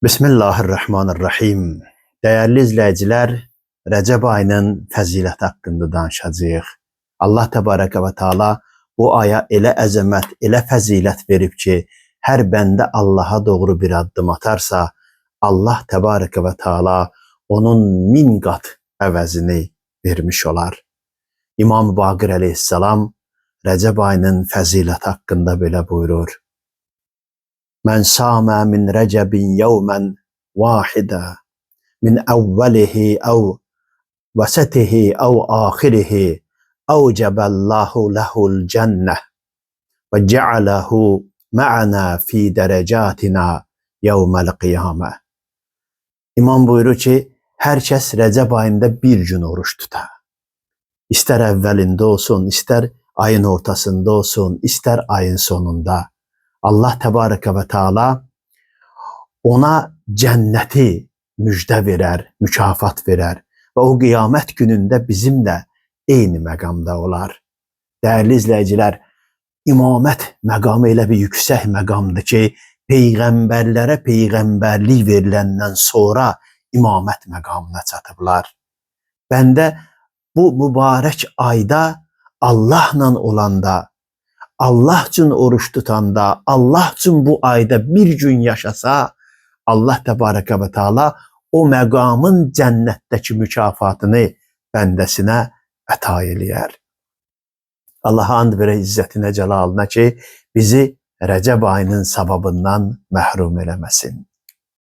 Bismillahirrahmanirrahim. Değerli izleyiciler, Recep ayının fəziləti haqqında danışacağıq. Allah Təbarəkə və Teala bu aya elə əzəmət, elə fəzilət verib ki, hər bəndə Allaha doğru bir addım atarsa, Allah Təbarəkə və Teala onun 1000 qat əvəzini vermiş olar. İmam Baqir əleyhissalam Recep ayının fəziləti haqqında belə buyurur. Men sâme min recebin yevmen vahida min evvelihi ev vesetihi ev ahirihi evcebellahu lehul cenneh ve cealehu ma'ana fi derecatina yevmel kıyame. İmam buyurur ki, herkes Recep ayında bir gün oruç tutar. İster evvelinde olsun, ister ayın ortasında olsun, ister ayın sonunda. Allah Təbarəkə və Teala ona cənnəti müjdə verər, mükafat verər və o qiyamət günündə bizimlə eyni məqamda olar. Dəyərli izləyicilər, imamət məqamı elə bir yüksək məqamdır ki, peyğəmbərlərə peyğəmbərlik veriləndən sonra imamət məqamına çatıblar. Bəndə bu mübarək ayda Allahla olanda, Allah üçün oruç tutanda, Allah üçün bu ayda bir gün yaşasa, Allah Təbarəkə və Teala o məqamın cənnətdəki mükafatını bəndəsinə əta eləyər. Allaha and verə izzətinə, cəlalına ki, bizi Recep ayının savabından məhrum eləməsin.